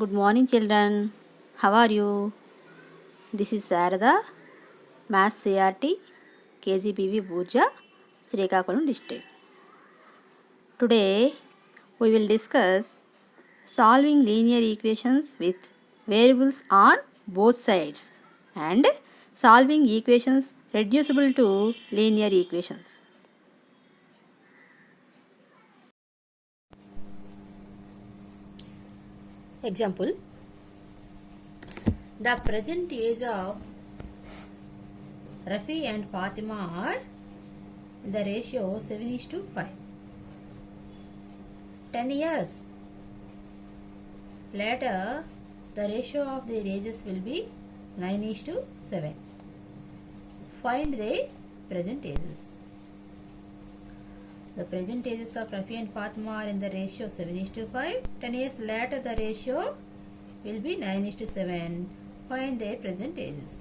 Good morning, children. How are you? This is Sarada, Maths CRT, KGBV Burja, Srikakulam district. Today, we will discuss solving linear equations with variables on both sides and solving equations reducible to linear equations. Example: the present age of Rafi and Fatima are in the ratio 7:5. 10 years later, the ratio of their ages will be 9:7. Find their present ages. The present ages of Rafi and Fatima are in the ratio 7:5. 10 years later, the ratio will be 9:7. Find their present ages.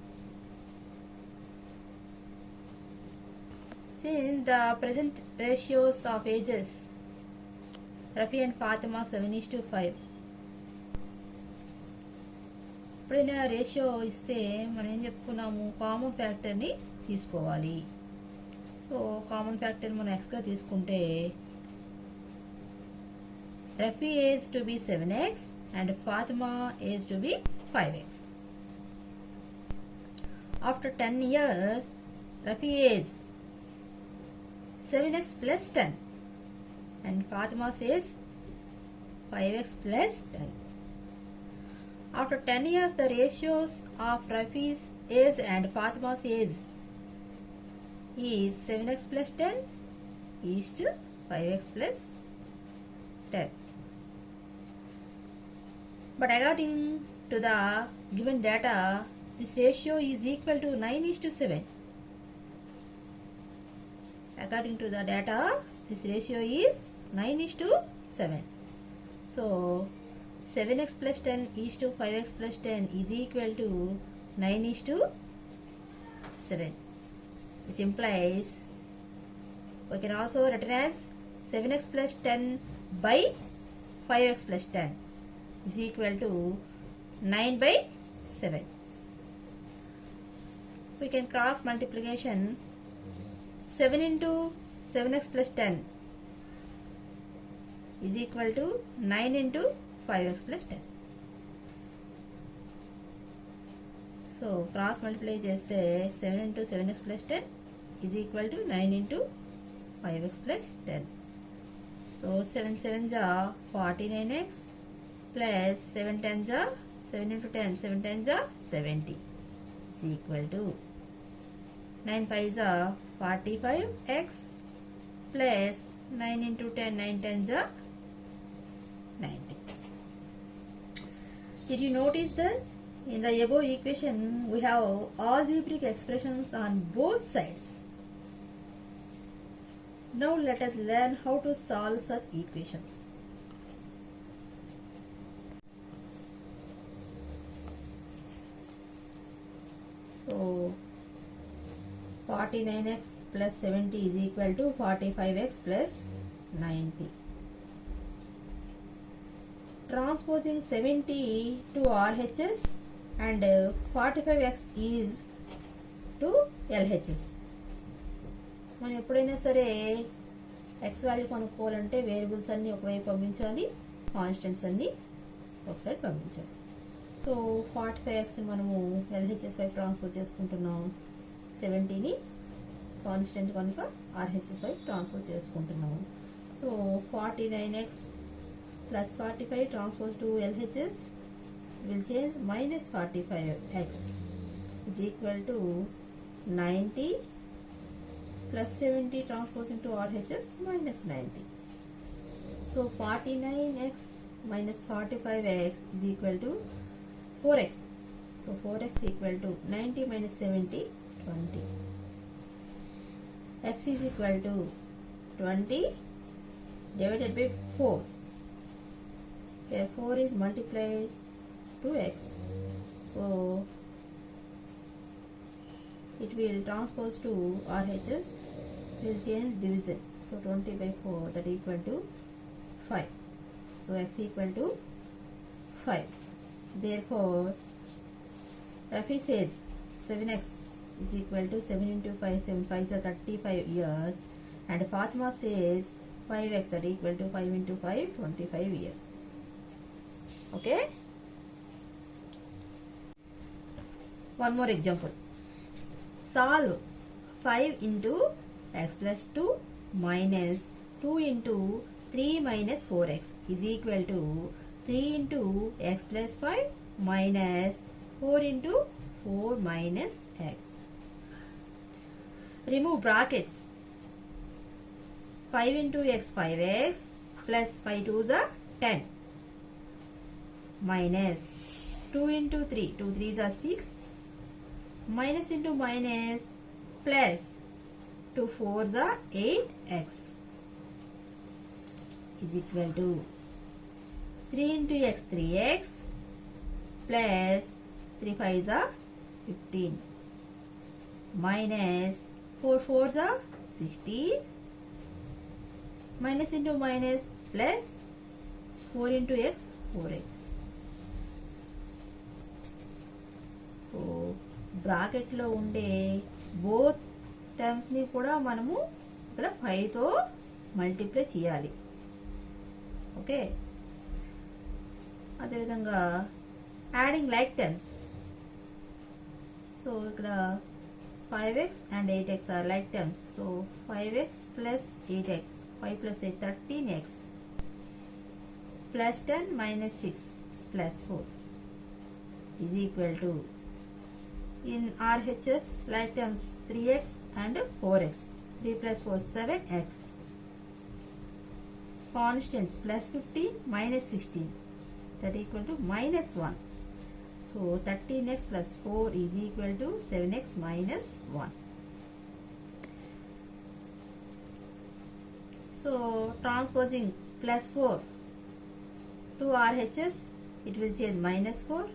Since the present ratios of ages Rafi and Fatima 7:5, ఎప్పుడైనా ratio ఇస్తే మనం ఏం చెప్పుకున్నాము, common ఫ్యాక్టర్ని తీసుకోవాలి. So common factor మనం ఎక్స్గా తీసుకుంటే Rafi age to be 7x and Fatima age to be 5x. After 10 years, Rafi age 7x plus 10 and Fatima says 5x plus 10. After 10 years, the ratios of Rafi's age and Fatima's age is 7x plus 10 is to 5x plus 10. But according to the given data, this ratio is equal to 9:7. According to the data, this ratio is 9:7. So 7x plus 10 is to 5x plus 10 is equal to 9:7, which implies we can also write as 7x plus 10 by 5x plus 10 is equal to 9/7. We can cross multiplication. 7 into 7x plus 10 is equal to 9 into 5x plus 10. So cross multiply cheste 7 into 7x plus 10 is equal to 9 into 5x plus 10. So 7 7s are 49x plus 7 10s are 7 into 10, 7 10s are 70 is equal to 9 5s are 45x plus 9 into 10, 9 10s are 90. Did you notice that in the above equation we have algebraic expressions on both sides? Now let us learn how to solve such equations. So 49x plus 70 is equal to 45x plus 90. Transposing 70 to RHS and 45x is to LHS. మనం ఎప్పుడైనా సరే X value కనుక్కోవాలంటే variables అన్నీ ఒకవైపు పంపించాలి, constants అన్నీ ఒకసైడ్ పంపించాలి. So 45xని మనము LHS వైపు ట్రాన్స్ఫర్ చేసుకుంటున్నాం, 70ని కాన్స్టెంట్ కనుక ఆర్హెచ్ఎస్ వైపు ట్రాన్స్ఫర్ చేసుకుంటున్నాము. So 49x plus 45 transposed to LHS will change minus 45x is equal to 90 plus 70 transposed into RHS minus 90. So 49x minus 45x is equal to 4x. So 4x equal to 90 minus 70, 20. X is equal to 20 divided by 4. Where 4 is multiplied to x, so it will transpose to RHS, will change division. So 20 by 4, that equal to 5. So x equal to 5. Therefore, Rafi says 7x is equal to 7 into 5, 7 5 are 35 years, and Fatima says 5x, that is equal to 5 into 5, 25 years. Okay? One more example. Solve 5 into x plus 2 minus 2 into 3 minus 4x is equal to 3 into x plus 5 minus 4 into 4 minus x. Remove brackets. 5 into x, 5x plus 5 2s are 10 minus 2 into 3, 2 3s are 6, minus into minus plus 2 4s are 8x is equal to 3 into x, 3x plus 3 5s are 15 minus 4 4s are 16, minus into minus plus 4 into x, 4x. So బ్రాకెట్లో ఉండే both టర్మ్స్ని కూడా మనము ఇక్కడ 5తో multiply చేయాలి. Okay, అదేవిధంగా adding like terms. So ఇక్కడ 5x and 8x are like terms. So 5x plus 8x, 5 plus 8, 13x plus 10 minus 6 plus 4 is equal to, in RHS like terms, 3x and 4x. 3 plus 4, 7x. Constants plus 15 minus 16, that equal to minus 1. So 13x plus 4 is equal to 7x minus 1. So transposing plus 4 to RHS, it will change minus 4,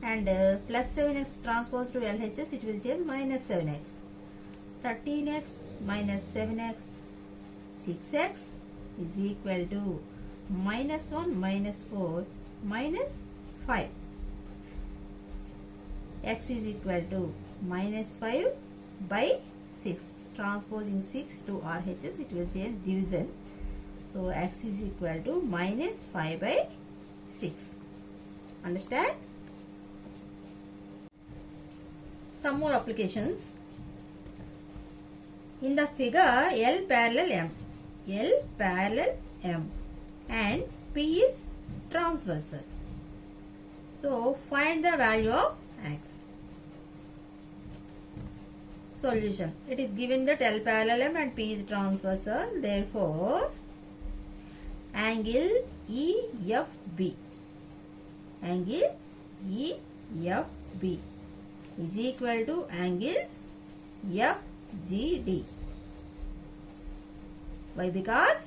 and plus 7x transposed to LHS, it will change minus 7x. 13x minus 7x, 6x is equal to minus 1 minus 4 minus 5. X is equal to minus 5 by 6. Transposing 6 to RHS, it will change division. So x is equal to minus 5 by 6. Understand? Some more applications. In the figure, L parallel M. L parallel M and P is transversal. So find the value of x. Solution. It is given that L parallel M and P is transversal. Therefore, angle EFB is equal to angle FGD. Why? Because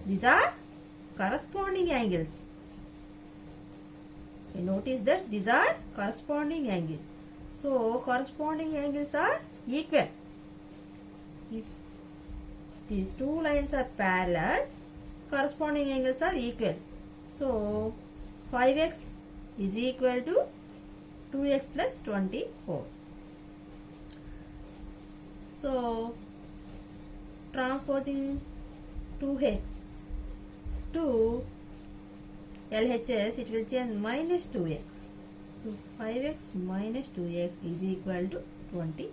these are corresponding angles. You notice that these are corresponding angles. So corresponding angles are equal. If these two lines are parallel, corresponding angles are equal. So 5x is equal to 2x plus 24. So transposing 2x to LHS, it will change minus 2x. So 5x minus 2x is equal to 20.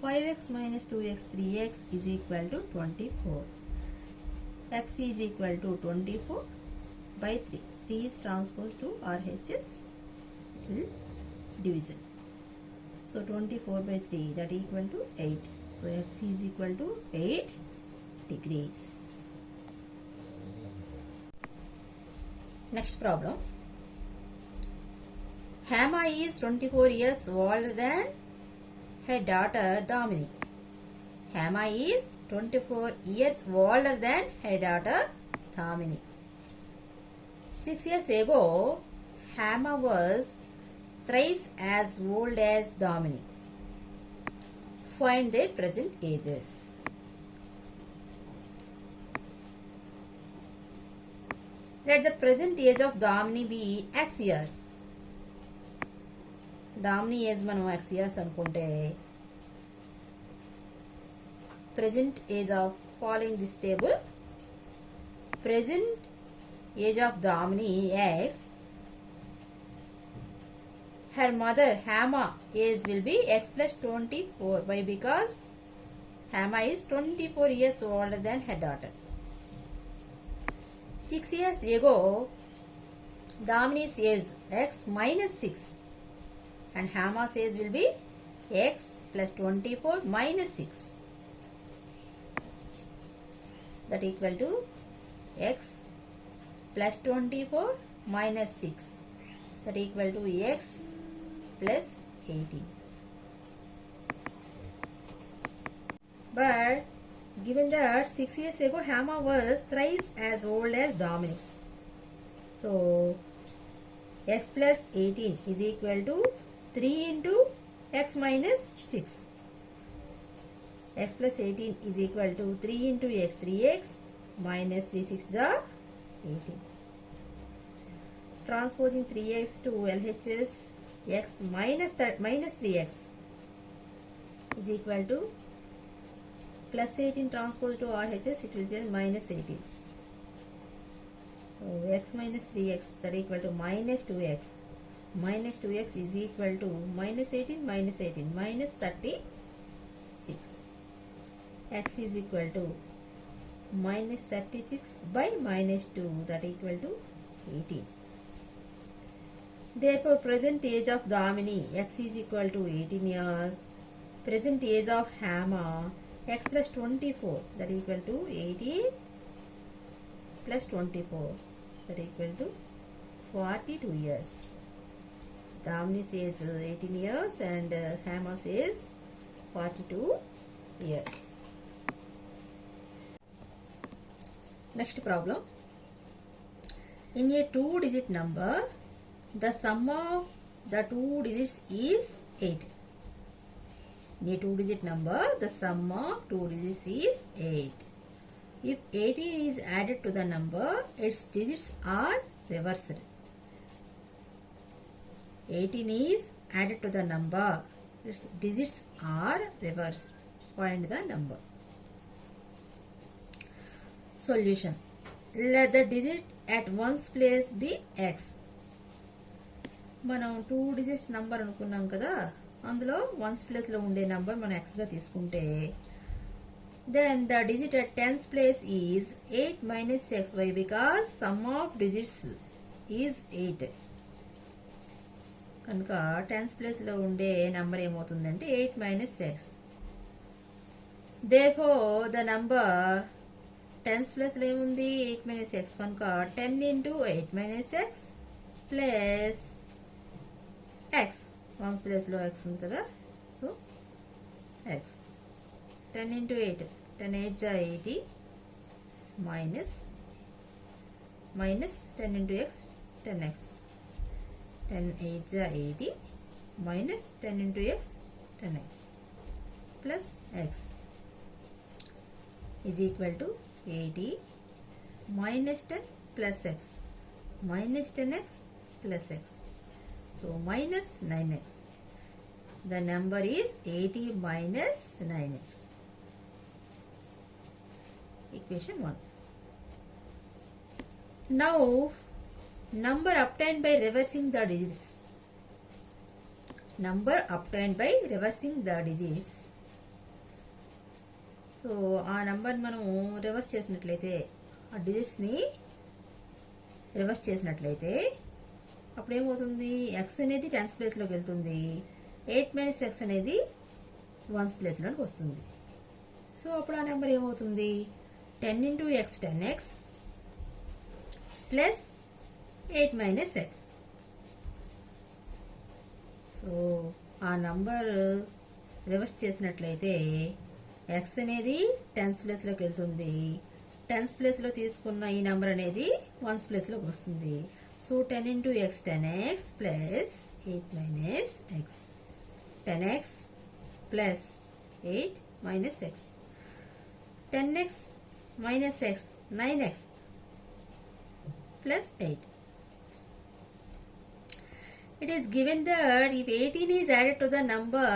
5x minus 2x, 3x is equal to 24. X is equal to 24 by 3. 3 is transposed to RHS, division. So 24 by 3, that equal to 8. So x is equal to 8 degrees. Next problem. Hema is 24 years older than her daughter Damini. Hema is 24 years older than her daughter Damini. 6 years ago, Hema was thrice as old as Damini. Find their present ages. Let the present age of Damini be x years. Damini age మనం x years అనుకుంటే present age of following this table. Present age of Damini x. Her mother Hama age will be x plus 24. Why? Because Hama is 24 years older than her daughter. 6 years ago, Damini's age x minus 6 and Hama's age will be x plus 24 minus 6. That equal to x plus 24 minus 6. That equal to x plus 18. But given that 6 years ago Hama was thrice as old as Damini. So x plus 18 is equal to 3 into x minus 6. X plus 18 is equal to 3 into x, 3x minus 3 6 are 18. Transposing 3x to LHS, x minus 3x is equal to plus 18 transposed to RHS, it will change minus 18. So x minus 3x, that equal to minus 2x. Minus 2x is equal to minus 18 minus 36. X is equal to minus 36 by minus 2, that equal to 18. Therefore, present age of Damini x is equal to 18 years. Present age of Hama x plus 24, that equal to 18 plus 24, that equal to 42 years. Damini says 18 years and Hama says 42 years. Next problem. In a 2-digit number, the sum of the 2 digits is 8. In a 2-digit number, the sum of 2 digits is 8. If 18 is added to the number, its digits are reversed. 18 is added to the number, its digits are reversed. Find the number. Solution. Let the digit at one's place be x. మనం 2 digits number అనుకున్నాం కదా, అందులో once ప్లేస్లో ఉండే number మనం ఎక్స్గా తీసుకుంటే then the digit at tens place is 8 minus x. Why? Because sum of digits is 8. కనుక టెన్స్ ప్లేస్లో ఉండే నంబర్ ఏమవుతుందంటే 8 minus x. Therefore the number tens ప్లేస్లో ఏముంది 8 minus x, కనుక 10 into 8 minus x plus x. Once ప్లేస్లో x ఉంది కదా, so x 10 into 8, 10 8 ja 80 minus 10 into x 10x, 10 8 ja 80 minus 10 into x 10x plus x is equal to 80 minus 10 plus x minus 10x plus x. So minus 9x. The number is 80 minus 9x. Equation 1. Now, number obtained by reversing the digits. Number obtained by reversing the digits. So ఆ number మనం reverse చేసినట్లయితే, ఆ డిజిట్స్ని reverse చేసినట్లయితే అప్పుడు ఏమవుతుంది, X అనేది tense ప్లేస్లోకి వెళ్తుంది, 8 minus x అనేది వన్స్ ప్లేస్లోకి వస్తుంది. సో అప్పుడు ఆ నెంబర్ ఏమవుతుంది, 10 into x 10x plus 8 minus x. So ఆ నంబర్ రివర్స్ చేసినట్లయితే ఎక్స్ అనేది టెన్స్ ప్లేస్లోకి వెళ్తుంది, టెన్స్ ప్లేస్లో తీసుకున్న ఈ నెంబర్ అనేది వన్స్ ప్లేస్లోకి వస్తుంది. So 10 into x 10x plus 8 minus x, 10x plus 8 minus x, 10x minus x 9x plus 8. It is given that if 18 is added to the number,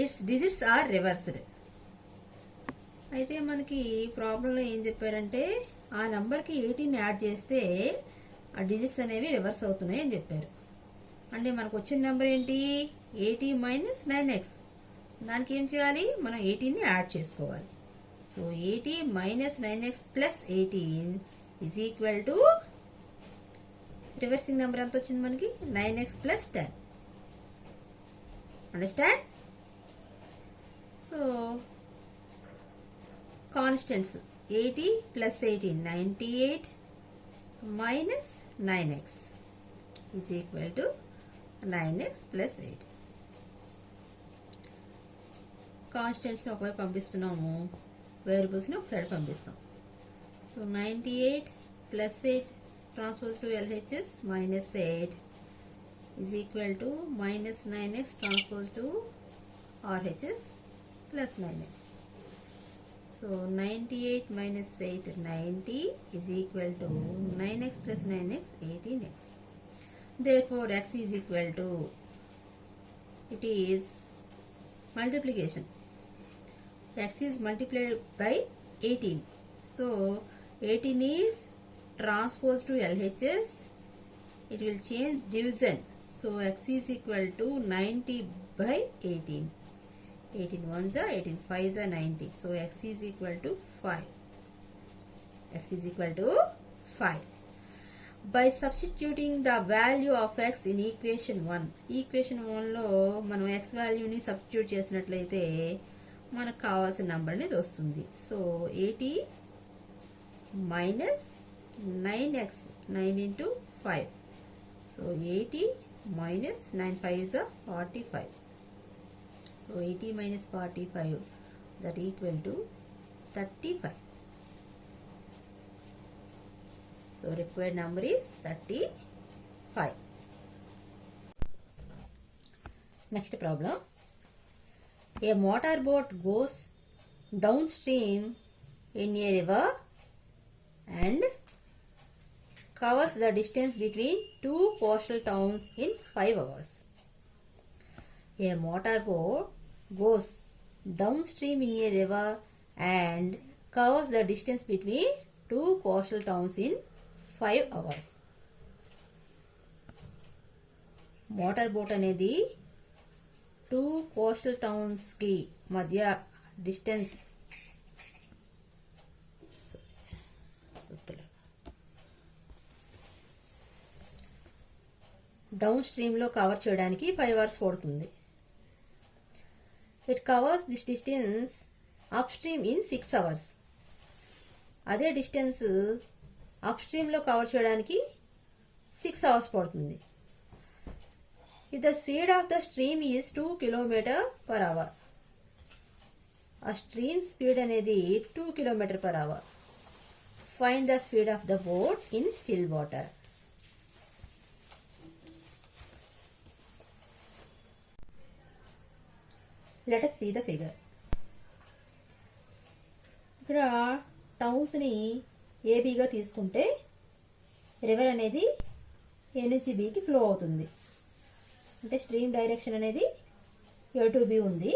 its digits are reversed. అయితే మనకి ప్రాబ్లంలో ఏం చెప్పారంటే ఆ నెంబర్కి 18 add చేస్తే ఆ digits అనేవి రివర్స్ అవుతున్నాయి అని చెప్పారు. అంటే మనకు వచ్చిన నెంబర్ ఏంటి 80 మైనస్ 9x. దానికి ఏం చేయాలి, మనం 18ని యాడ్ చేసుకోవాలి. So 80 minus 9x plus 18 is equal to reversing number ఎంత వచ్చింది మనకి 9x plus 10. Understand? So constants 80 plus 18 98 minus 9x is equal to 9x plus 8. కాన్స్టెంట్స్ని ఒకవైపు పంపిస్తున్నాము, వేరియబుల్స్ని ఒక సైడ్ పంపిస్తాం. So 98 plus 8 transpose to LHS minus 8 is equal to minus 9x transpose to RHS plus 9x. So 98 minus 8 90 is equal to 9x plus 9x 18x. Therefore x is equal to, it is multiplication. X is multiplied by 18. So 18 is transpose to LHS, it will change division. So x is equal to 90 by 18. 18 ones are 18, 5s are 90. So x is equal to 5. X is equal to 5. By substituting the value of x in equation 1. Equation 1లో మనం x వాల్యూని substitute చేసినట్లయితే మనకు కావాల్సిన number అనేది వస్తుంది. So 80 minus 9x, 9 into 5. So 80 minus 9 5s are 45. So 80 minus 45, that equal to 35. So required number is 35. Next problem. A motorboat goes downstream in a river and covers the distance between two coastal towns in 5 hours. A motorboat goes downstream in a river and covers the distance between two coastal towns in 5 hours. Motorboat అనేది 2 coastal towns కి మధ్య distance down స్ట్రీమ్లో cover చేయడానికి 5 hours పడుతుంది. It covers this distance up stream in 6 hours. అదే distance up స్ట్రీమ్లో cover చేయడానికి 6 hours పడుతుంది. If the speed of the stream is 2 km/h. ఆ stream speed అనేది 2 km/h. Find the speed of the boat in still water. Let us see the figure. ఇక్కడ టౌన్స్ని ఏబీగా తీసుకుంటే river అనేది ఏ నుంచి బీకి ఫ్లో అవుతుంది. అంటే స్ట్రీమ్ డైరెక్షన్ అనేది ఏ టు బి ఉంది.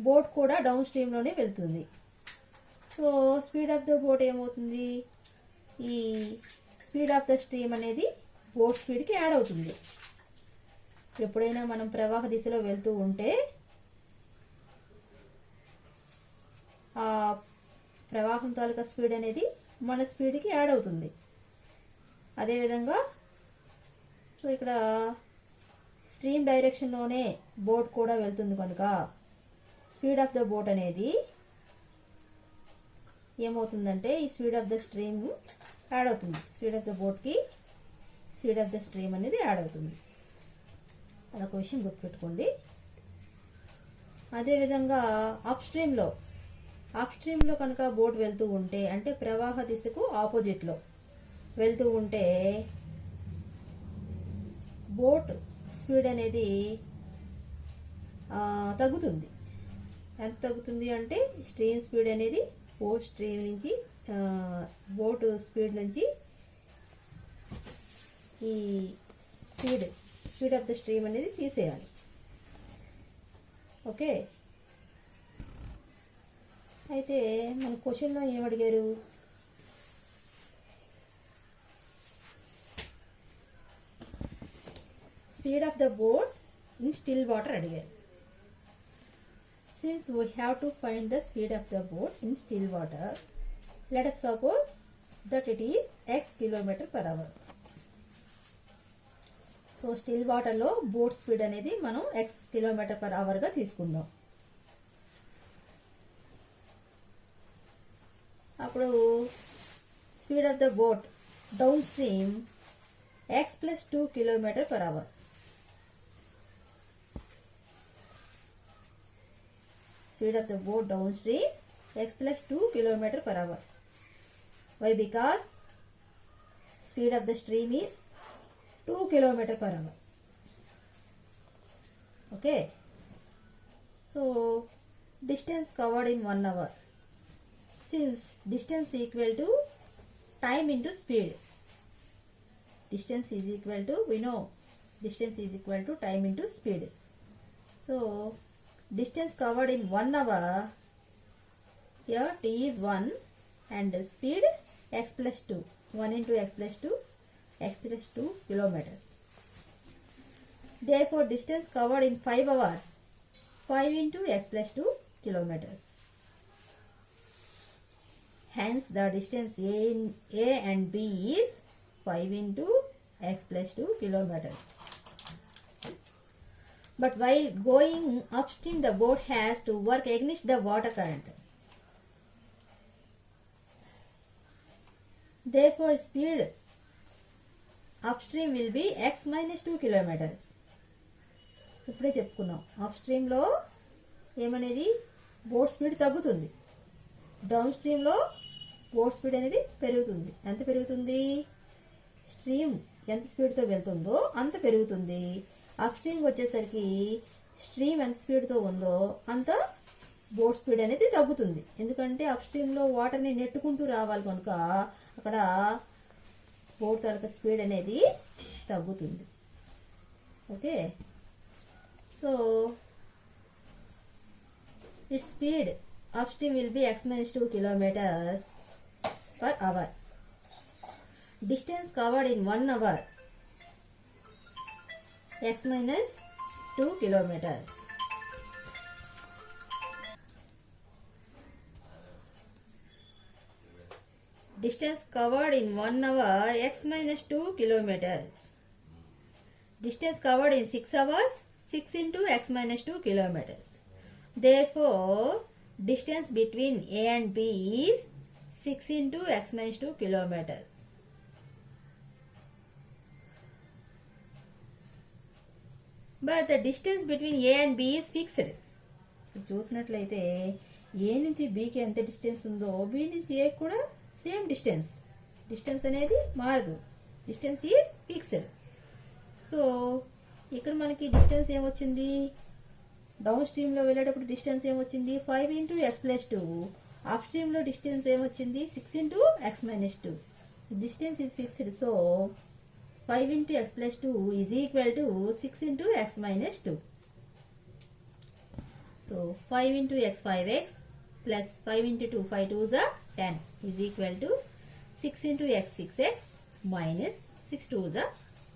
బోట్ కూడా డౌన్ స్ట్రీమ్లోనే వెళ్తుంది. So speed of the boat ఏమవుతుంది, ఈ స్పీడ్ ఆఫ్ ద స్ట్రీమ్ అనేది బోట్ స్పీడ్కి యాడ్ అవుతుంది. ఎప్పుడైనా మనం ప్రవాహ దిశలో వెళ్తూ ఉంటే ఆ ప్రవాహం తాలూకా స్పీడ్ అనేది మన స్పీడ్కి యాడ్ అవుతుంది. అదేవిధంగా సో ఇక్కడ స్ట్రీమ్ డైరెక్షన్లోనే బోట్ కూడా వెళ్తుంది కనుక స్పీడ్ ఆఫ్ ద బోట్ అనేది ఏమవుతుందంటే ఈ speed of the stream add అవుతుంది. స్పీడ్ ఆఫ్ ద బోట్కి స్పీడ్ ఆఫ్ ద స్ట్రీమ్ అనేది యాడ్ అవుతుంది. అదొక విషయం గుర్తుపెట్టుకోండి. అదేవిధంగా అప్ స్ట్రీమ్లో కనుక బోట్ వెళ్తూ ఉంటే అంటే ప్రవాహ దిశకు ఆపోజిట్లో వెళ్తూ ఉంటే బోట్ స్పీడ్ అనేది తగ్గుతుంది. ఎంత తగ్గుతుంది అంటే స్ట్రీమ్ స్పీడ్ అనేది బోట్ స్ట్రీమ్ నుంచి బోట్ స్పీడ్ నుంచి ఈ స్పీడ్ ఆఫ్ ద స్ట్రీమ్ అనేది తీసేయాలి. ఓకే, అయితే మన క్వశ్చన్లో ఏమడిగారు, speed of the boat in still water అడిగారు. Since we have to find the speed of the boat in still water, let us suppose that it is x km/h. So still వాటర్లో boat speed అనేది మనం x km/h గా తీసుకుందాం. అప్పుడు speed of the boat down stream x + 2 km/h. Speed of the boat downstream x plus 2 km/h. Why? Because speed of the stream is 2 km/h. Okay. So distance covered in 1 hour. Since distance equal to time into speed. Distance is equal to, we know distance is equal to time into speed. So distance covered in 1 hour, here t is 1 and speed x plus 2, 1 into x plus 2 kilometers. Therefore distance covered in 5 hours, 5 into x plus 2 kilometers. Hence the distance A and B is 5 into x plus 2 kilometers. But while going upstream, the boat has to work against the water current. Therefore, speed upstream will be x minus 2 kilometers. ఇప్పుడే చెప్పుకున్నాం, అప్స్ట్రీమ్లో ఏమనేది boat speed తగ్గుతుంది, down స్ట్రీమ్లో boat speed అనేది పెరుగుతుంది. ఎంత పెరుగుతుంది? Stream ఎంత స్పీడ్తో వెళ్తుందో అంత పెరుగుతుంది. అప్ స్ట్రీమ్ వచ్చేసరికి స్ట్రీమ్ ఎంత స్పీడ్తో ఉందో అంత బోట్ స్పీడ్ అనేది తగ్గుతుంది. ఎందుకంటే అప్ స్ట్రీమ్లో వాటర్ని నెట్టుకుంటూ రావాలి కనుక అక్కడ బోట్ తాలూకా స్పీడ్ అనేది తగ్గుతుంది. Okay, so it's speed up stream will be x minus 2 km/h. Distance covered in 1 hour, x minus 2 kilometers. Distance covered in 1 hour, x minus 2 kilometers. Distance covered in 6 hours, 6 into x minus 2 kilometers. Therefore, distance between A and B is 6 into x minus 2 kilometers. But the distance between A and B is fixed. చూసినట్లయితే ఏ నుంచి బీకి ఎంత distance ఉందో B నుంచి ఏ కూడా same distance అనేది మారదు. Distance is fixed. So ఇక్కడ మనకి డిస్టెన్స్ ఏమొచ్చింది, డౌన్ స్ట్రీమ్లో వెళ్ళేటప్పుడు డిస్టెన్స్ ఏమొచ్చింది 5 into x plus 2. అప్ స్ట్రీమ్లో డిస్టెన్స్ ఏమొచ్చింది 6 into x minus 2. Distance is fixed. So 5 into x plus 2 is equal to 6 into x minus 2. So 5 into x 5x plus 5 into 2 5 2s are 10 is equal to 6 into x 6x minus 6 2s are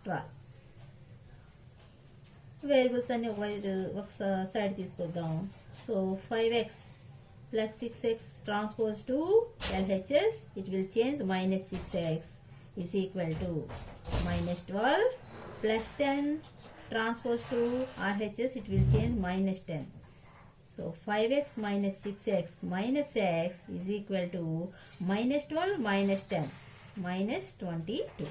12. Variables అన్ని ఒక side తీసుకొద్దాం. So 5x plus 6x transpose to LHS, it will change minus 6x is equal to minus 12 plus 10 transpose to RHS, it will change minus 10. So 5x minus 6x minus x is equal to minus 12 minus 10 minus 22.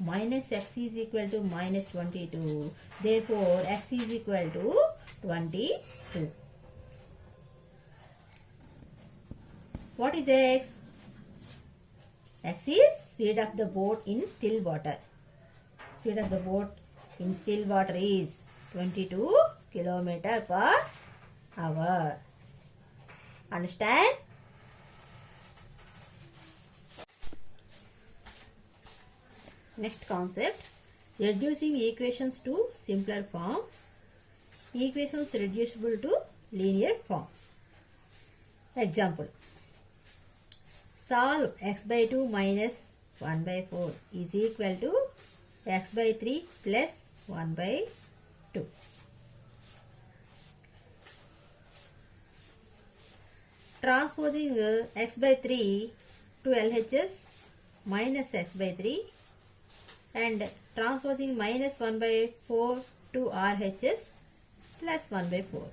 Minus x is equal to minus 22. Therefore, x is equal to 22. What is x? X is speed of the boat in still water. Speed of the boat in still water is 22 km/h. Understand? Next concept, reducing equations to simpler form, equations reducible to linear form. Example, solve x by 2 minus 1 by 4 is equal to x by 3 plus 1 by 2. Transposing x by 3 to LHS minus x by 3 and transposing minus 1 by 4 to RHS plus 1 by 4.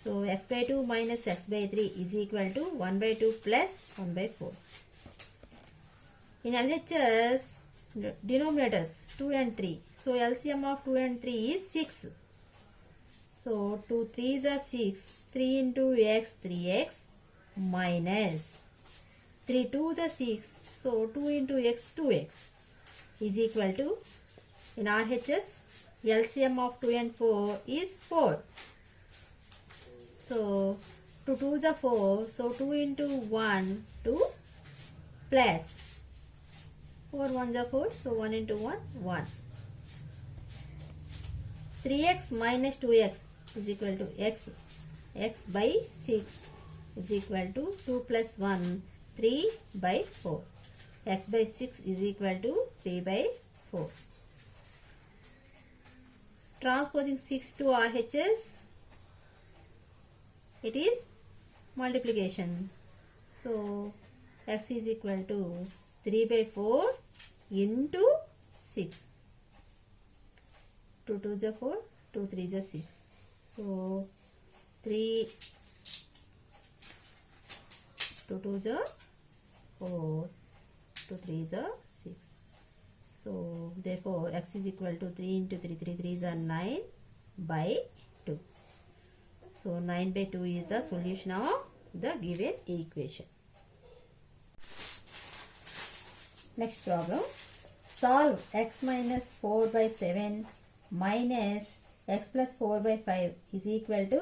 So x by 2 minus x by 3 is equal to 1 by 2 plus 1 by 4. In LHS, denominators 2 and 3. So LCM of 2 and 3 is 6. So 2 3s are 6. 3 into x 3x minus 3 2s are 6. So 2 into x 2x is equal to, in RHS, LCM of 2 and 4 is 4. So 2 2s are 4. So 2 into 1 2 plus 4 1s are 4. So 1 into 1 1. 3x minus 2x is equal to x. X by 6 is equal to 2 plus 1 3 by 4. X by 6 is equal to 3 by 4. Transposing 6 to RHS, it is multiplication. So x is equal to 3 by 4 into 6. 2 2s are 4, 2 3s are 6. So 3 2 2s are 4, 2 3s are 6. So therefore x is equal to 3 into 3 3 3s are 9 by 2. So 9 by 2 is the solution of the given equation. Next problem, solve x minus 4 by 7 minus x plus 4 by 5 is equal to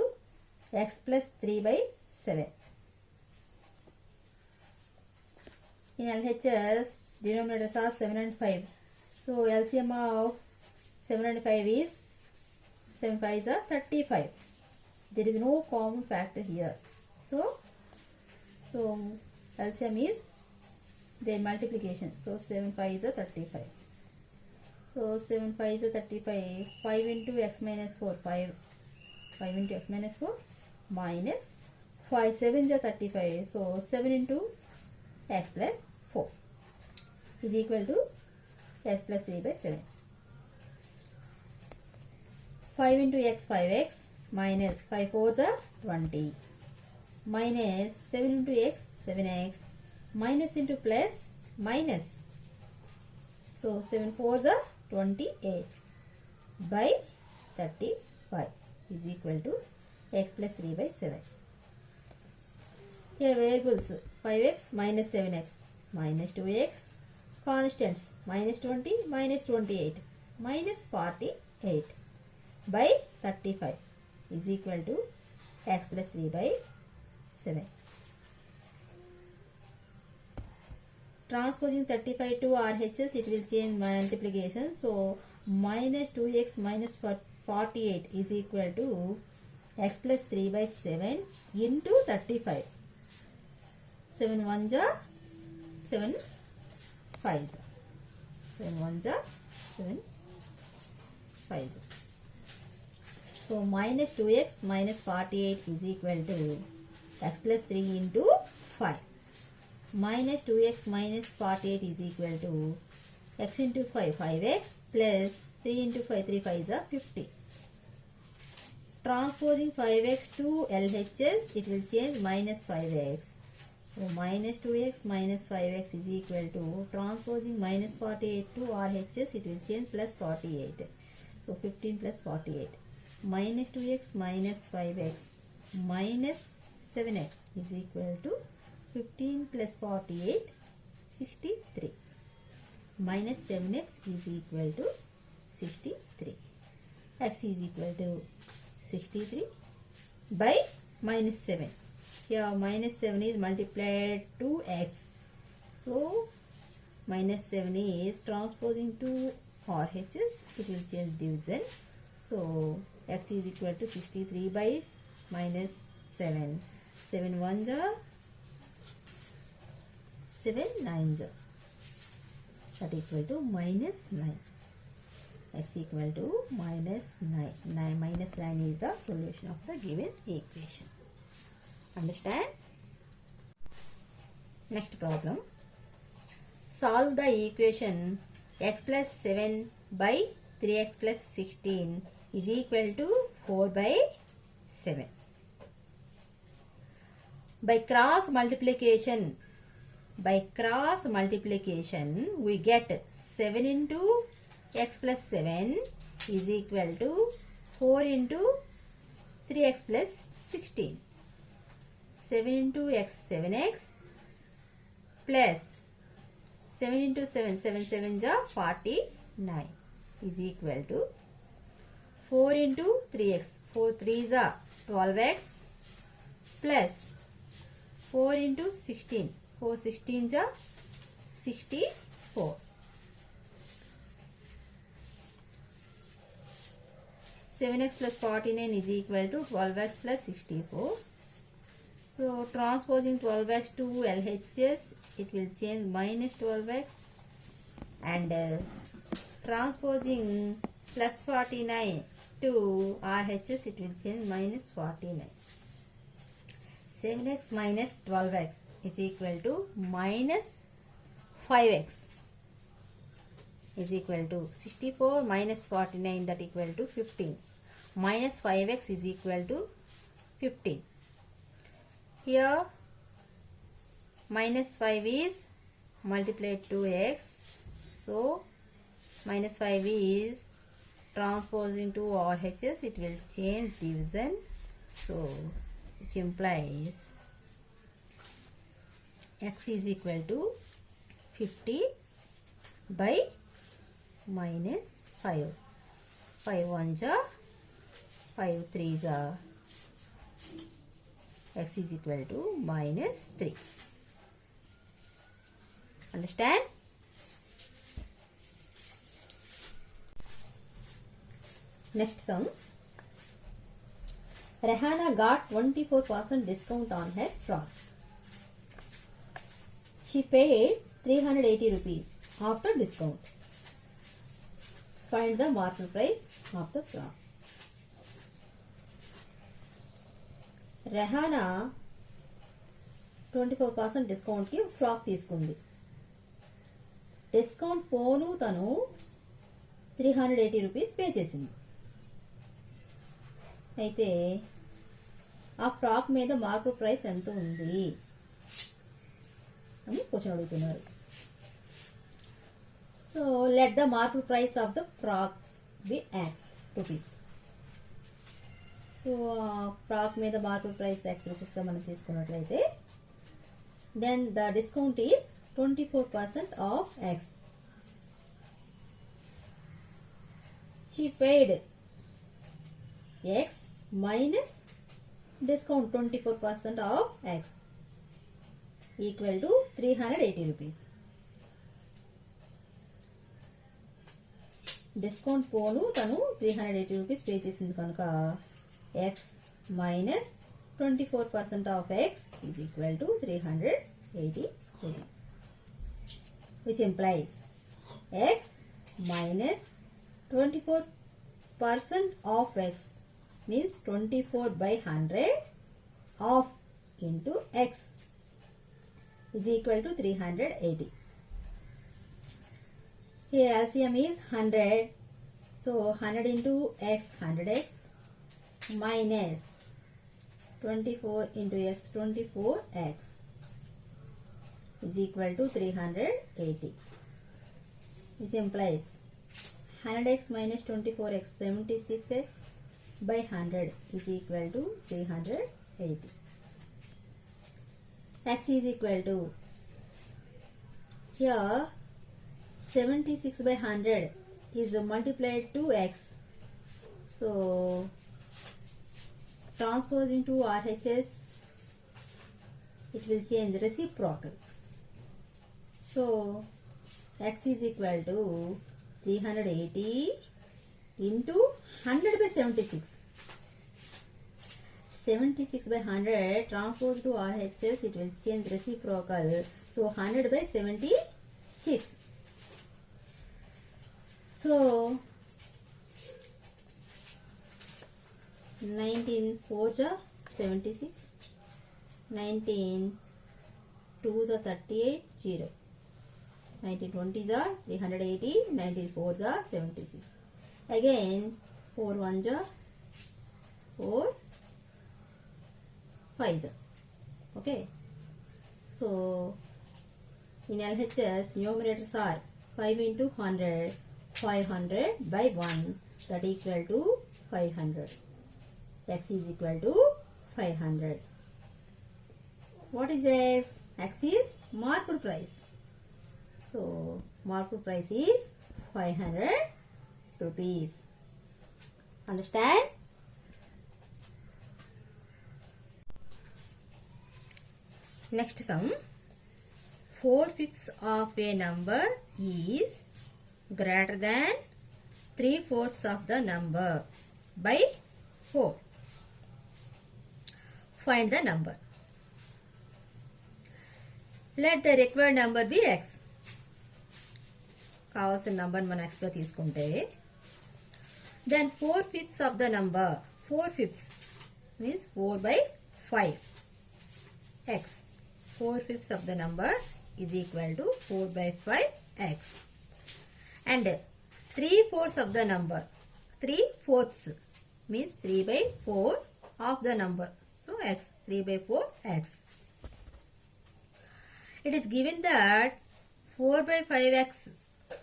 x plus 3 by 7. In LHS, denominators are 7 and 5. So LCM of 7 and 5 is 7 5s are 35. There is no common factor here. So LCM is their multiplication. So 7 5s are 35. So 7 5s are 35. 5 into x minus 4, 5 into x minus 4 minus 5 7s are 35. So 7 into x plus 4 is equal to x plus 3 by 7. 5 into x 5x minus 5 4s are 20 minus 7 into x 7x minus into plus minus. So 7 4s are 28 by 35 is equal to x plus 3 by 7. Here variables 5x minus 7x minus 2x, constants minus 20 minus 28 minus 48 by 35 is equal to x plus 3 by 7. Transposing 35 to RHS, it will change multiplication. So minus 2x minus 48 is equal to x plus 3 by 7 into 35. 7 1s are 7 5s. 7 1s are 7 5s. So minus 2x minus 48 is equal to x plus 3 into 5. Minus 2x minus 48 is equal to x into 5 5x plus 3 into 5 3 5s are 50. Transposing 5x to LHS, it will change minus 5x. So minus 2x minus 5x is equal to, transposing minus 48 to RHS, it will change plus 48. So 15 plus 48. Minus 2x minus 5x minus 7x is equal to 15 plus 48, 63. Minus 7x is equal to 63. X is equal to 63 by minus 7. Here minus 7 is multiplied to x. So minus 7 is transposing to RHS, it will change division. So x is equal to 63 by minus 7. 7 ones are 7 nines are, that equal to minus 9. X equal to minus 9. Minus 9 is the solution of the given equation. Understand? Next problem. Solve the equation x plus 7 by 3x plus 16 is equal to 4 by 7. By cross multiplication, we get 7 into x plus 7 is equal to 4 into 3x plus 16. 7 into x, 7x, plus 7 into 7, 7 7 is 49 is equal to 4 into 3x, 4 3 is 12x, plus 4 into 16, 4 16 is 64. 7x plus 49 is equal to 12x plus 64. So transposing 12x to LHS, it will change minus 12x, and transposing plus 49 to RHS, it will change minus 49. 7x minus 12x is equal to minus 5x is equal to 64 minus 49, that equal to 15. Minus 5x is equal to 15. Here minus 5 is multiplied to x. So minus 5 is transposed into RHS, it will change division. So which implies x is equal to 50 by minus 5. 5 ones are 5 3s are, x is equal to minus 3. Understand? Next sum. Rehana got 24% discount on her frock. She paid 380 rupees after discount. Find the market price of the frock. Rehana 24% డిస్కౌంట్కి frock తీసుకుంది. Discount పోను తను 380 rupees pay చేసింది. అయితే ఆ frock మీద market price ఎంత ఉంది అని క్వశ్చన్ అడుగుతున్నారు. So let the market price of the frock be x rupees. So frock మీద మార్కెట్ ప్రైస్ x రూపీస్గా మనం తీసుకున్నట్లయితే then the discount is 24% of x. She paid x minus discount 24% of x equal to 380 rupees. Discount పోను తను 380 rupees pay చేసింది కనుక x minus 24% of x is equal to 380 rupees, which implies x minus 24% of x means 24 by 100 of into x is equal to 380. Here LCM is 100, so 100 into x, 100x minus 24 into x, 24x is equal to 380, which implies 100x minus 24x, 76x by 100 is equal to 380. X is equal to, here 76 by 100 is multiplied to x, so transposing to RHS, it will change reciprocal. So x is equal to 380 into 100 by 76. 76 by 100 transpose to RHS, it will change reciprocal. So 100 by 76. So 19 4s are 76, 19 2s are 38, 0. 19 20s are 380, 19 4s are 76. Again 4 1s are 4 5s are. Okay. So in LHS, numerators are 5 into 100, 500 by 1, that equal to 500. X is equal to 500. What is X? X is marked price. So marked price is 500 rupees. Understand? Next sum. 4/5 of a number is greater than 3/4 of the number by 4. Find the number. Let the required number be x. కావాల్సిన number మన x లో తీసుకుంటే then 4/5 of the number, 4/5 means 4 by 5 x. 4/5 of the number is equal to 4 by 5 x. And 3/4 of the number, 3/4 means 3 by 4 of the number. So x, 3 by 4 x. It is given that 4 by 5x,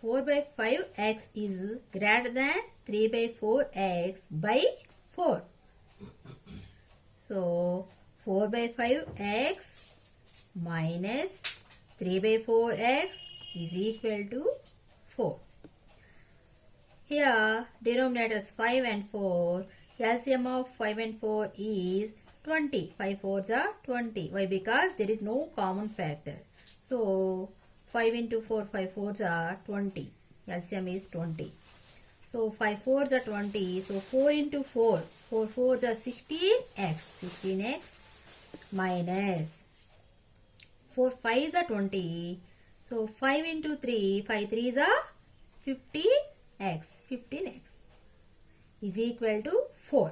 4 by 5x is greater than 3 by 4x by 4. So 4 by 5x minus 3 by 4x is equal to 4. Here denominators 5 and 4. LCM of 5 and 4 is 20. 5 4s are 20. Why? Because there is no common factor. So 5 into 4, 5 4s are 20. LCM is 20. So 5 4s are 20. So 4 into 4, 4 4s are 16x. 16x minus 4 5s are 20. So 5 into 3, 5 3s are 15x. 15x is equal to 4.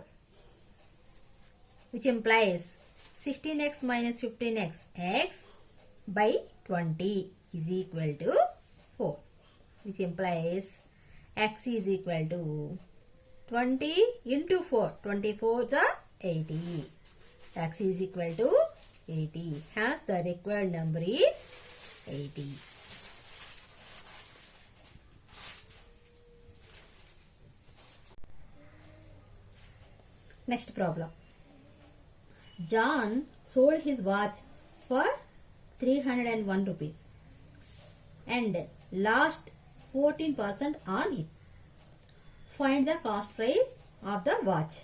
Which implies 16x minus 15x, x by 20 is equal to 4. Which implies x is equal to 20 into 4. 24s are 80. X is equal to 80. Hence the required number is 80. Next problem. John sold his watch for 301 rupees and lost 14% on it. Find the cost price of the watch.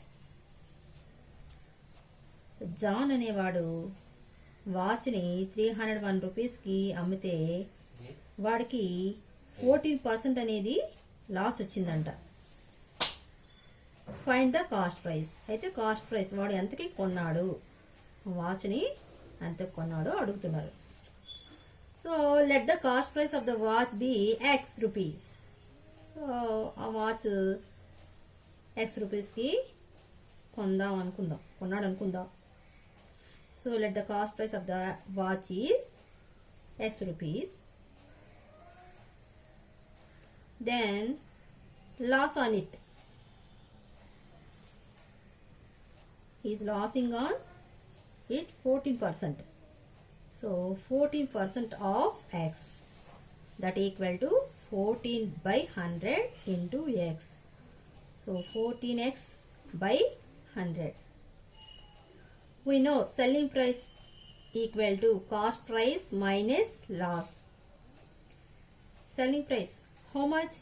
John అనేవాడు వాచ్ని 301 రూపీస్కి అమ్మితే వాడికి 14% అనేది loss వచ్చిందంట. Find the cost price. అయితే cost price వాడు ఎంతకి కొన్నాడు, వాచ్ని ఎంతకి కొన్నాడో అడుగుతున్నారు. So let the cost price of the watch be x rupees. So ఆ వాచ్ ఎక్స్ రూపీస్కి కొన్నాడు అనుకుందాం. So let the cost price of the watch is x rupees. Then loss on it. He is losing on it 14%. So 14% of x, that equal to 14 by 100 into x. So 14x by 100. We know selling price equal to cost price minus loss. Selling price, how much?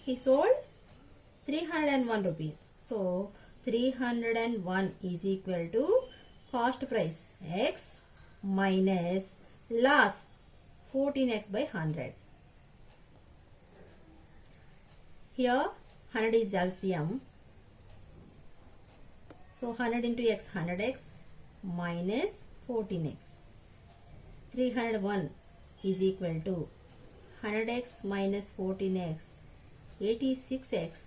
He sold 301 rupees. So 301 is equal to cost price x minus loss 14x by 100. Here 100 is LCM. So 100 into x, 100x minus 14x. 301 is equal to 100x minus 14x, 86x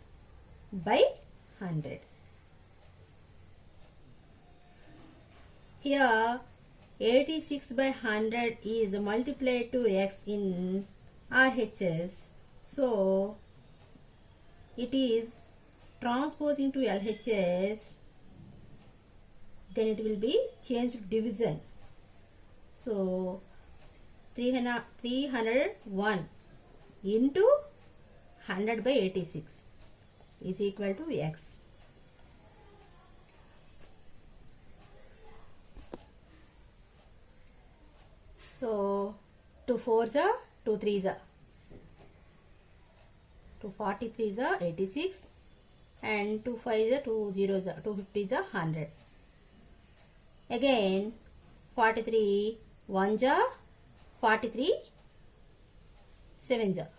by 100. Here 86 by 100 is multiplied to x in RHS. So it is transposing to LHS, then it will be changed to division. So 301 into 100 by 86 is equal to x. So 2 4s are 2 3s are 2 43s are 86 and 2 5s are 2 zeros are 2 50s are 100. Again 43 1s are 43 7s are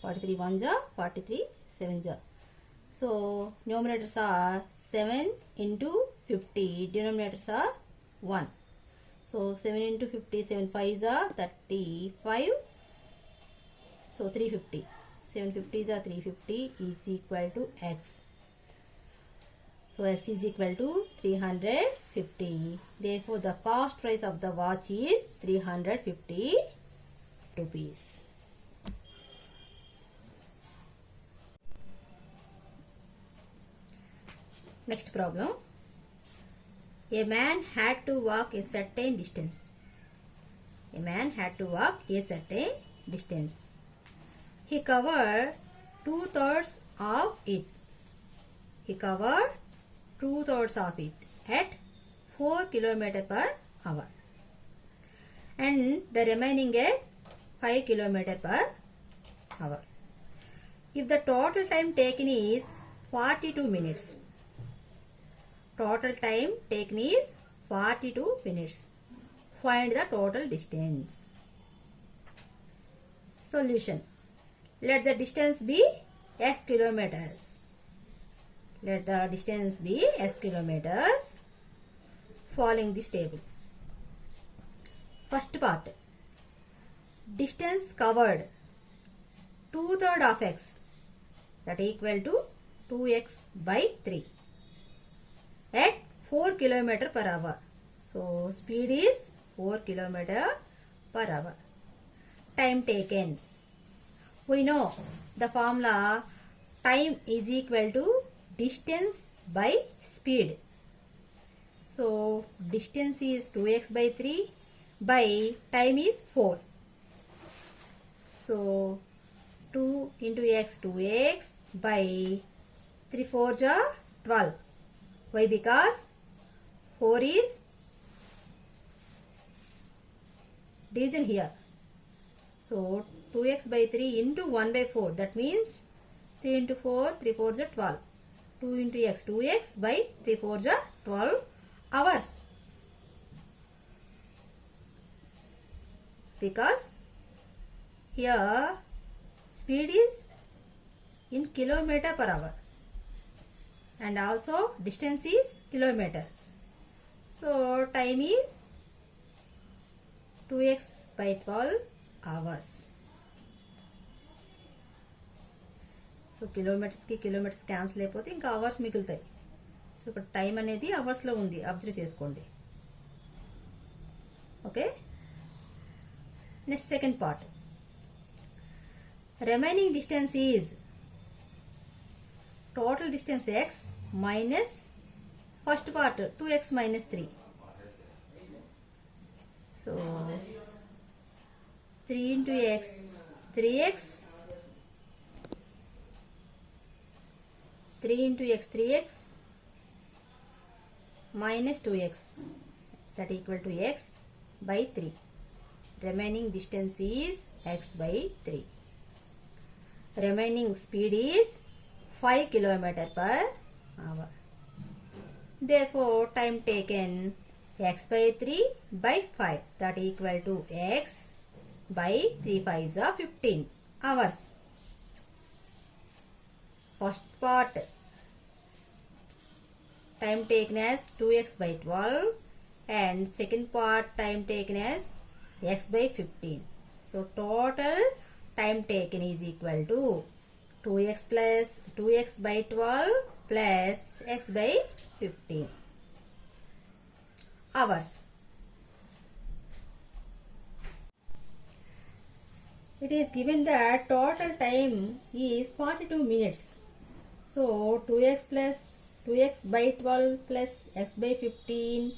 43 1s are 43 7s are. So numerators are 7 into 50, denominators are 1. So 7 into 50, 7 5s are 35. So 350. 7 50s are 350 is equal to x. So x is equal to 350. Therefore the cost price of the watch is 350 rupees. Next problem. A man had to walk a certain distance. A man had to walk a certain distance. He covered 2/3 of it. He covered 2/3 of it at 4 km per hour. And the remaining at 5 km per hour. If the total time taken is 42 minutes. Total time taken is 42 minutes. Find the total distance. Solution. Let the distance be x kilometers. Let the distance be x kilometers. Following this table. First part. Distance covered 2/3 of x, that equal to 2x by 3 at 4 km per hour. So speed is 4 km per hour. Time taken. We know the formula time is equal to distance by speed. So distance is 2x by 3 by time is 4. So 2 into x 2x by 3 4s are 12. Why? Because 4 is division here. So 2x by 3 into 1 by 4. That means 3 into 4, 3 4s are 12. 2 into x, 2x by 3 4s are 12 hours. Because here speed is in kilometer per hour. And also distance is kilometers. So time is 2x by 12 hours. So కిలోమీటర్స్కి kilometers cancel అయిపోతే ఇంకా hours మిగులుతాయి. So ఇక్కడ time అనేది అవర్స్లో ఉంది, observe చేసుకోండి. Okay, next second part. Remaining distance is total distance x minus first part 2x minus 3. So 3 into x 3x, 3 into x 3x minus 2x, that equal to x by 3. Remaining distance is x by 3. Remaining speed is 5 km per hour. Therefore time taken x by 3 by 5, that equal to x by 3 5s are 15 hours. first part time taken as 2x by 12 and second part time taken as x by 15. So total time taken is equal to 2x plus 2x by 12 plus x by 15 hours. It is given that total time is 42 minutes. So 2x plus 2x by 12 plus x by 15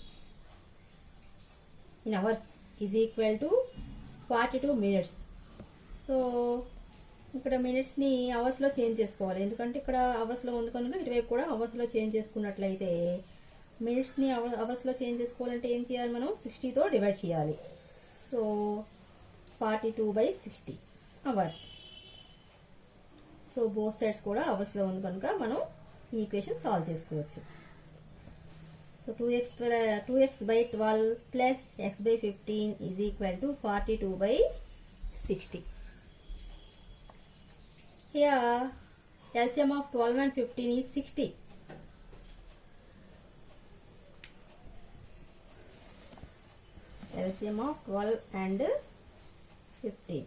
in hours is equal to 42 minutes. So ఇక్కడ మినిట్స్ని అవర్స్లో change చేసుకోవాలి, ఎందుకంటే ఇక్కడ అవర్స్లో ఉంది కనుక ఇటువైపు కూడా అవర్స్లో చేంజ్ చేసుకున్నట్లయితే మినిట్స్ని అవర్స్లో చేంజ్ చేసుకోవాలంటే ఏం చేయాలి, మనం 60తో డివైడ్ చేయాలి. So 42/60 hours. So both sides కూడా అవర్స్లో ఉంది కనుక మనం ఈ ఈక్వేషన్ సాల్వ్ చేసుకోవచ్చు. So 2x by 12 plus x by 15 is equal to 42/60. Here LCM of 12 and 15 is 60. LCM of 12 and 15.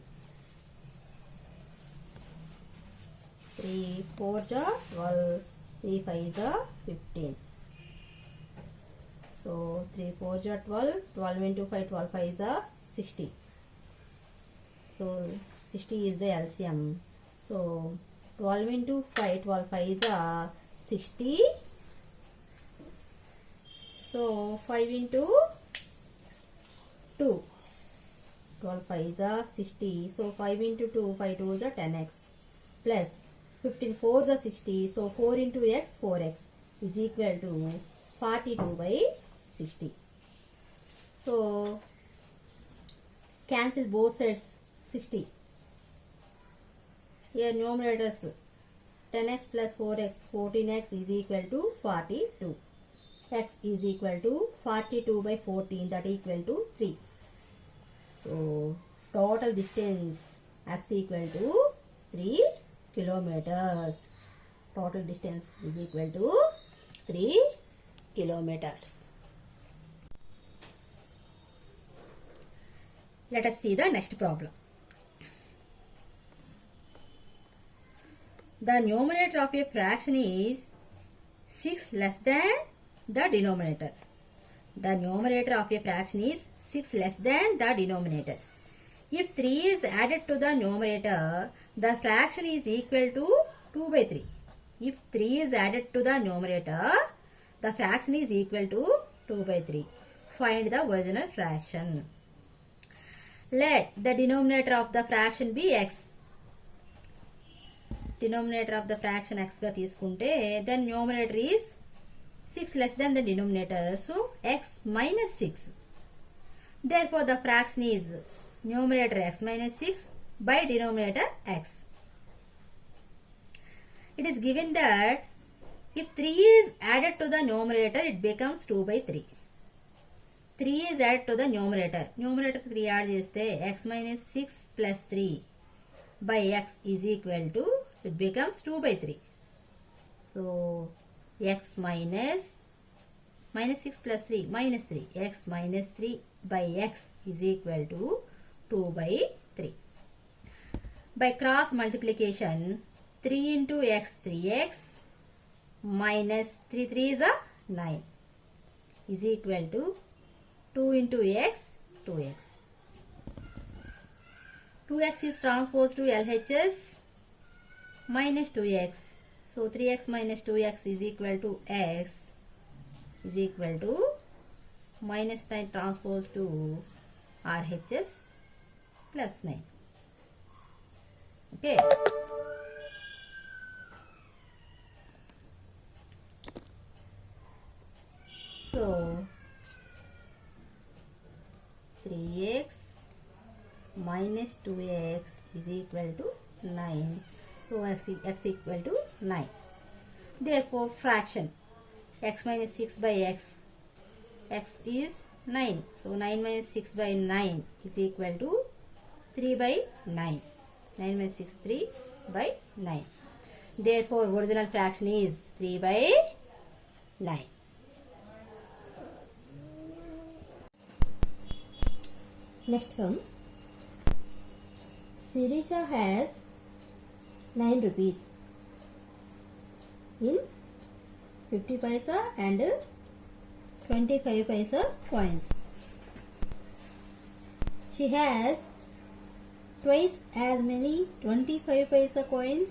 3 4s are 12, 3 5s are 15. So 3 4s are 12, 12 into 5, 12 5s are 60. So 60 is the LCM. So 12 into 5, 12 5s are 60. So 5 into 2, 12 5s are 60. So 5 into 2, 5 2s are 10x plus 15 4s are 60. So 4 into x, 4x is equal to 42/60. So cancel both sides 60. Here numerators 10x plus 4x, 14x is equal to 42. X is equal to 42/14, that equal to 3. So total distance x equal to 3 kilometers. Total distance is equal to 3 kilometers. Let us see the next problem. The numerator of a fraction is 6 less than the denominator. The numerator of a fraction is 6 less than the denominator. If 3 is added to the numerator, the fraction is equal to 2/3. If 3 is added to the numerator, the fraction is equal to 2/3. Find the original fraction. Let the denominator of the fraction be x. Denominator of the fraction x గా తీసుకుంటే then numerator is 6 less than the denominator. So x minus 6. Therefore the fraction is numerator x minus 6 by denominator x. It is given that if 3 is added to the numerator, it becomes 2/3. 3 is added to the numerator. Numerator 3 add చేస్తే x minus 6 plus 3 by x is equal to, it becomes 2/3. So x minus 6 plus 3 minus 3. X minus 3 by x is equal to 2/3. By cross multiplication, 3 into x 3x minus 3 3s are 9 is equal to 2 into x 2x. 2x is transposed to LHS minus 2x. So 3x minus 2x is equal to x is equal to minus 9 transposed to RHS plus 9. Okay. So 3x minus 2x is equal to 9. So x equal to 9. Therefore fraction x minus 6 by x is 9. So 9 minus 6 by 9 is equal to 3/9. 9 minus 6 3/9. Therefore, original fraction is 3/9. Next sum. Sirisha has 9 rupees in 50 paisa and 25 paisa coins. She has twice as many 25 paisa coins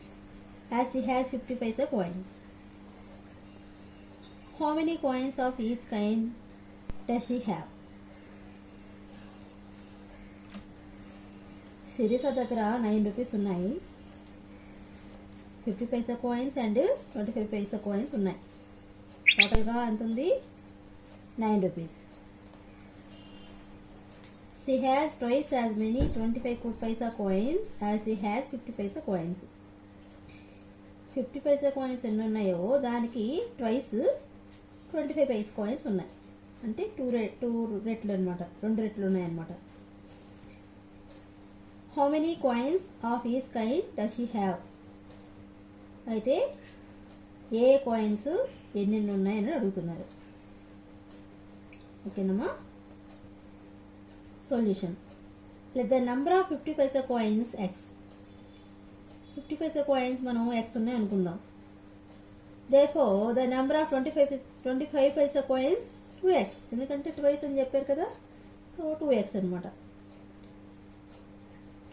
as she has 50 paisa coins. How many coins of each kind does she have? సిరీస దగ్గర 9 rupees ఉన్నాయి, 50 పైసా coins and 25 Paisa coins ఉన్నాయి. టోటల్గా ఎంత ఉంది? 9 rupees. She has twice as many 25 paisa coins as she has 50 paisa coins. 50 paisa coins ఎన్ని ఉన్నాయో దానికి twice 25 paisa coins ఉన్నాయి. అంటే 2 రెట్లు అనమాట, 2 రెట్లు ఉన్నాయన్నమాట. How many coins of each kind does she have? అయితే ఏ కాయిన్స్ ఎన్నెన్ని ఉన్నాయని అడుగుతున్నారు. ఓకేనమ్మా. Solution. Let the number of 50 paisa coins x. 50 paisa coins మనం x ఉన్నాయి అనుకుందాం. Therefore, the number of 25 paisa coins 2x. ఎందుకంటే twice అని చెప్పారు కదా, సో 2x అనమాట.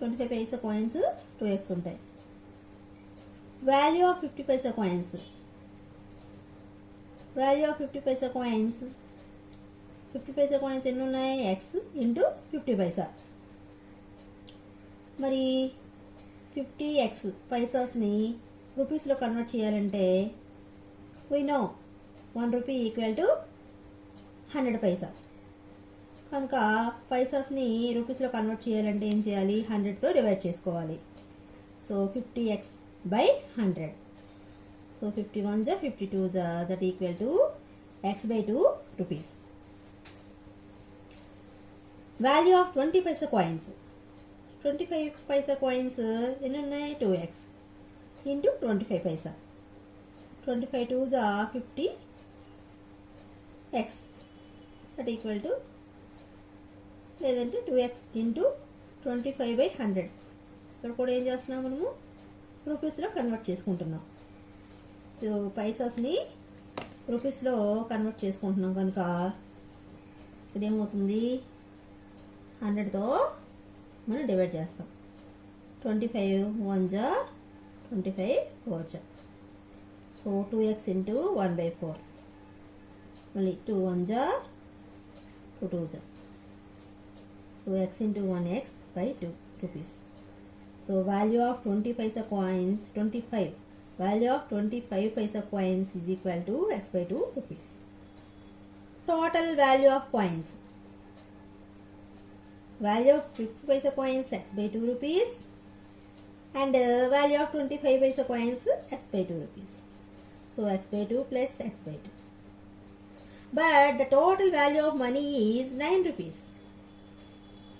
25 paisa coins 2x ఉంటాయి. Value of 50 paisa coins. Value of 50 paisa coins. 50 Paisa coins ఎన్ని ఉన్నాయి? ఎక్స్ ఇంటూ 50 పైసా. మరి 50x పైసాస్ని రూపీస్లో కన్వర్ట్ చేయాలంటే we know 1 rupee equal to 100 పైసా. కనుక పైసాస్ని రూపీస్లో కన్వర్ట్ చేయాలంటే ఏం చేయాలి? 100తో డివైడ్ చేసుకోవాలి. So 50x/100. So 51 52 that equal to x/2 rupees. Value of 20 Paisa coins. 25 Paisa coins ఎన్ని ఉన్నాయి? 2x into 25 Paisa. 25 2s 50x that equal to, లేదంటే 2x ఇంటూ 25/100. ఇక్కడ కూడా ఏం చేస్తున్నాం మనము? రూపీస్లో కన్వర్ట్ చేసుకుంటున్నాం. సో పైసాస్ని రూపీస్లో కన్వర్ట్ చేసుకుంటున్నాం కనుక ఇక్కడ ఏమవుతుంది? 100తో మనం డివైడ్ చేస్తాం. 25 1 25 4. So 2x into 1/4. మళ్ళీ 2 1 2 2. So x into 1x/2 rupees. So value of 20 Paisa coins 25. Value of 25 Paisa coins is equal to x/2 rupees. Total value of coins. Value of 50 paisa coins x/2 rupees and value of 25 paisa coins x/2 rupees. So x/2 plus x/2. But the total value of money is 9 rupees,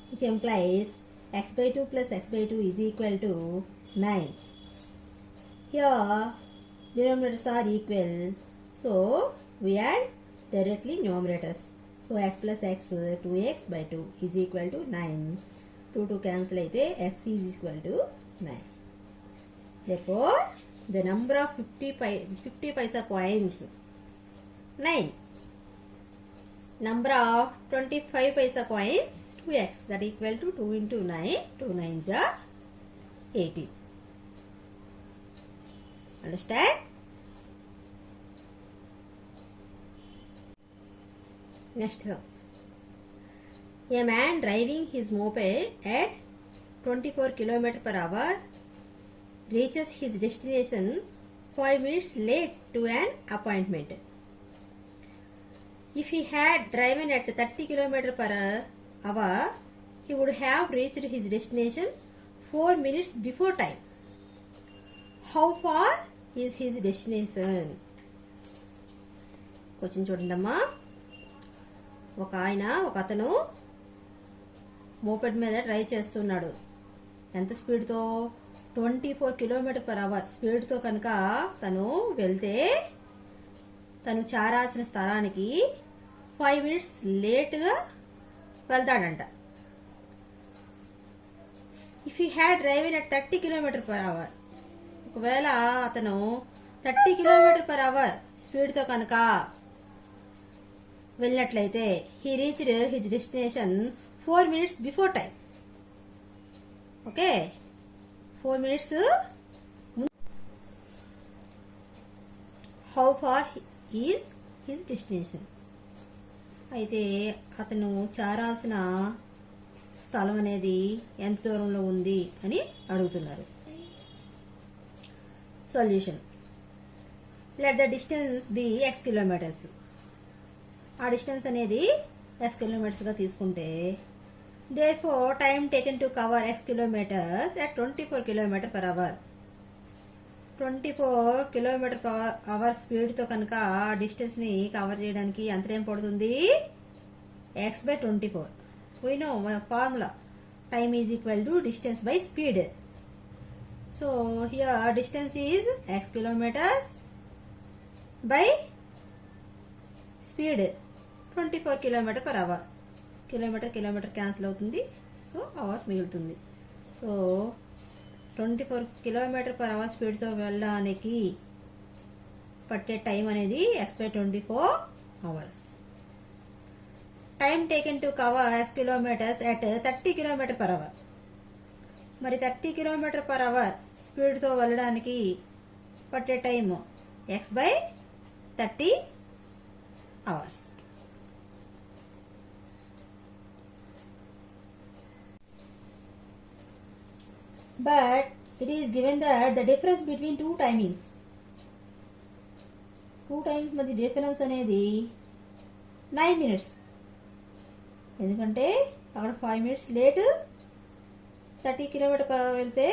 which implies x/2 plus x/2 is equal to 9. Here denominators are equal, so we add directly numerators. So x plus x 2x/2 is equal to 9. 2 cancel అయితే x is equal to 9. Therefore, the number of 50 paisa coins 9. Number of 25 paisa coins 2x, that equal to 2 into 9. 2 9s are 18. Understand? Next sum. A man driving his moped at 24 km/h reaches his destination 5 minutes late to an appointment. If he had driven at 30 km/h, he would have reached his destination 4 minutes before time. How far is his destination? Question చూడండమ్మా. ఒక అతను moped మీద drive చేస్తున్నాడు. ఎంత స్పీడ్తో? 24 km/h స్పీడ్తో కనుక తను వెళ్తే తను చేరాల్సిన స్థలానికి 5 minutes లేట్గా వెళ్తాడంట. If you had driving at 30 km/h, ఒకవేళ అతను 30 km/h స్పీడ్తో కనుక వెళ్ళినట్లయితే he reached his destination 4 minutes before time. Okay, 4 minutes. How far is his destination? అయితే అతను చేరాల్సిన స్థలం అనేది ఎంత దూరంలో ఉంది అని అడుగుతున్నారు. Solution: let the distance be x kilometres. ఆ డిస్టెన్స్ అనేది x కిలోమీటర్స్గా తీసుకుంటే therefore time taken to cover x kilometers at 24 km/h. 24 km/h స్పీడ్తో కనుక డిస్టెన్స్ని కవర్ చేయడానికి ఎంత టైం పడుతుంది? x/24. we know formula, time is equal to distance by speed. So here distance is x kilometers by speed 24 km/h. Kilometre cancel అవుతుంది, so hours మిగులుతుంది. So 24 km/h స్పీడ్తో వెళ్ళడానికి పట్టే టైం అనేది x/24 hours. Time taken to cover x kilometers at 30 km/h. మరి 30 km/h స్పీడ్తో వెళ్ళడానికి పట్టే time x/30 hours. But it is given that the difference between two timings మధ్య డిఫరెన్స్ అనేది 9 minutes. ఎందుకంటే అక్కడ 5 minutes లేట్ 30 km/h వెళ్తే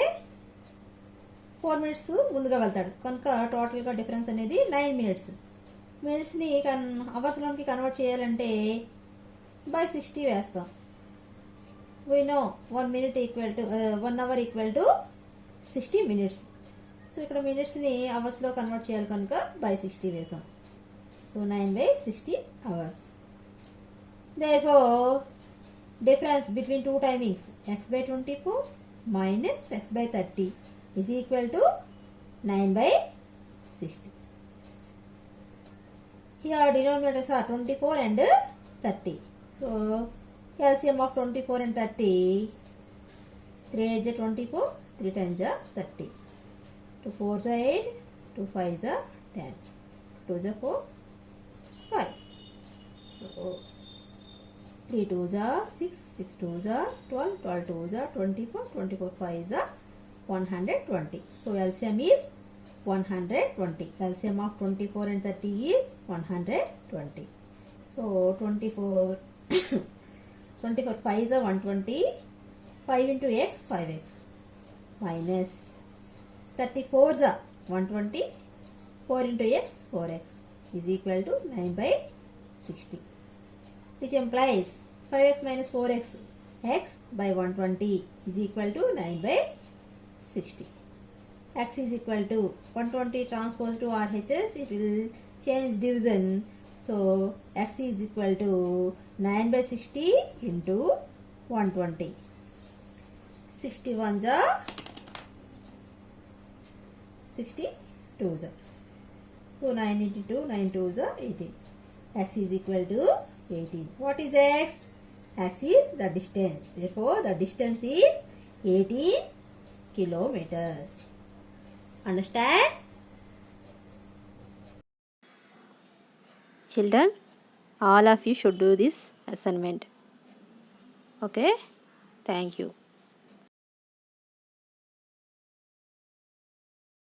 4 minutes ముందుగా వెళ్తాడు కనుక టోటల్గా డిఫరెన్స్ అనేది 9 minutes. మినిట్స్ని అవర్స్లోకి కన్వర్ట్ చేయాలంటే by 60 వేస్తాం. we know 1 minute equal to 1 hour equal to 60 minutes. So ఇక్కడ మినిట్స్ని అవర్స్లో కన్వర్ట్ చేయాలి కనుక by 60 వేసాం. So 9/60 hours. therefore difference between two timings x/24 minus x/30 is equal to 9/60. here denominators are 24 and 30. so LCM of 24 and 30, 3 8 is 24, 3 10 is 30, 2 4 is 8, 2 5 is 10, 2 is 4, 5. So 3 2 is 6, 6 2 is 12, 12 2 is 24, 24 5 is 120. So LCM is 120. LCM of 24 and 30 is 120. So 24 5 is 120, 5 into x 5x, minus 34 is 120, 4 into x 4x is equal to 9/60, which implies 5x minus 4x x by 120 is equal to 9/60. X is equal to 120 transpose to RHS, it will change division. So x is equal to 9/60 into 120. 61 is 62 is. So 9 into 2, 9 2 is 18. X is equal to 18. What is x? X is the distance. Therefore the distance is 18 kilometers. Understand? Children, all of you should do this assignment. Okay, thank you.